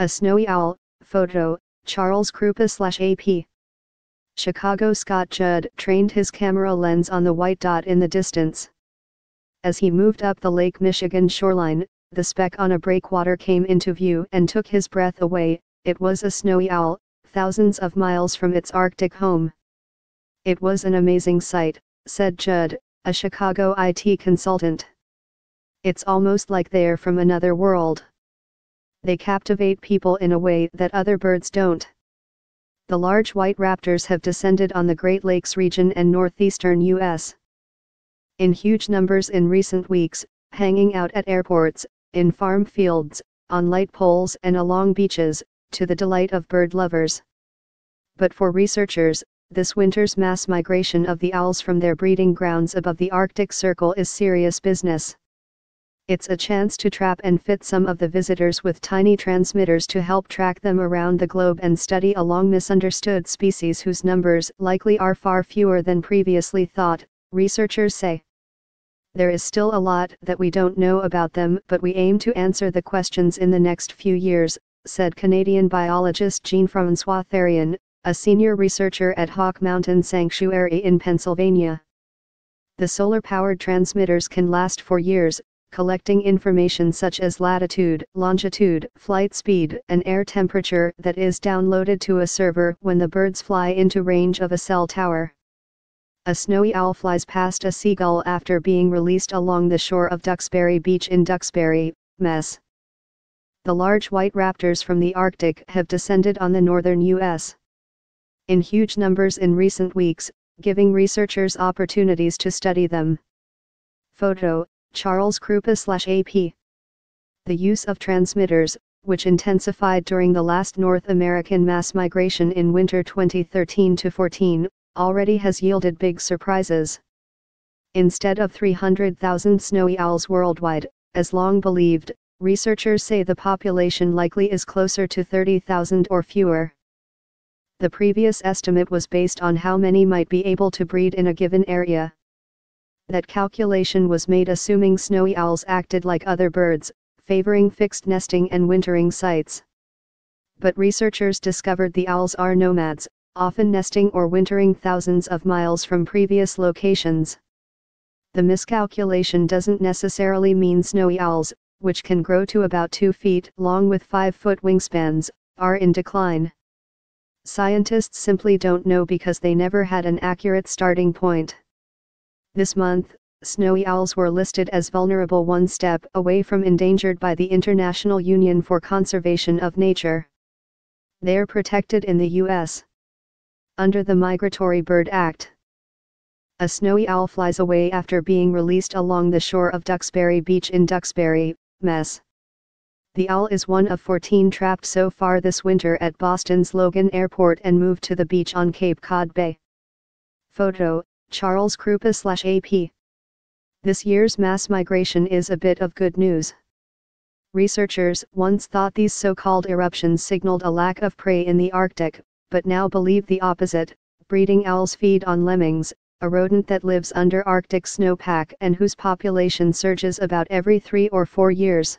A snowy owl, photo, Charles Krupa/AP. Chicago Scott Judd trained his camera lens on the white dot in the distance. As he moved up the Lake Michigan shoreline, the speck on a breakwater came into view and took his breath away. It was a snowy owl, thousands of miles from its Arctic home. "It was an amazing sight," said Judd, a Chicago IT consultant. "It's almost like they're from another world. They captivate people in a way that other birds don't." The large white raptors have descended on the Great Lakes region and northeastern U.S. in huge numbers in recent weeks, hanging out at airports, in farm fields, on light poles and along beaches, to the delight of bird lovers. But for researchers, this winter's mass migration of the owls from their breeding grounds above the Arctic Circle is serious business. It's a chance to trap and fit some of the visitors with tiny transmitters to help track them around the globe and study a long misunderstood species whose numbers likely are far fewer than previously thought, researchers say. There is still a lot that we don't know about them, but we aim to answer the questions in the next few years, said Canadian biologist Jean-François Therrien, a senior researcher at Hawk Mountain Sanctuary in Pennsylvania. The solar-powered transmitters can last for years, collecting information such as latitude, longitude, flight speed, and air temperature that is downloaded to a server when the birds fly into range of a cell tower. A snowy owl flies past a seagull after being released along the shore of Duxbury Beach in Duxbury, Mass. The large white raptors from the Arctic have descended on the northern U.S. in huge numbers in recent weeks, giving researchers opportunities to study them. Photo, Charles Krupa/AP. The use of transmitters, which intensified during the last North American mass migration in winter 2013-14, already has yielded big surprises. Instead of 300,000 snowy owls worldwide, as long believed, researchers say the population likely is closer to 30,000 or fewer. The previous estimate was based on how many might be able to breed in a given area. That calculation was made assuming snowy owls acted like other birds, favoring fixed nesting and wintering sites. But researchers discovered the owls are nomads, often nesting or wintering thousands of miles from previous locations. The miscalculation doesn't necessarily mean snowy owls, which can grow to about 2 feet long with 5-foot wingspans, are in decline. Scientists simply don't know because they never had an accurate starting point. This month, snowy owls were listed as vulnerable, one step away from endangered by the International Union for Conservation of Nature. They are protected in the U.S. under the Migratory Bird Act. A snowy owl flies away after being released along the shore of Duxbury Beach in Duxbury, Mass. The owl is one of 14 trapped so far this winter at Boston's Logan Airport and moved to the beach on Cape Cod Bay. Photo, Charles Krupa/AP. This year's mass migration is a bit of good news. Researchers once thought these so-called eruptions signaled a lack of prey in the Arctic, but now believe the opposite. Breeding owls feed on lemmings, a rodent that lives under Arctic snowpack and whose population surges about every 3 or 4 years.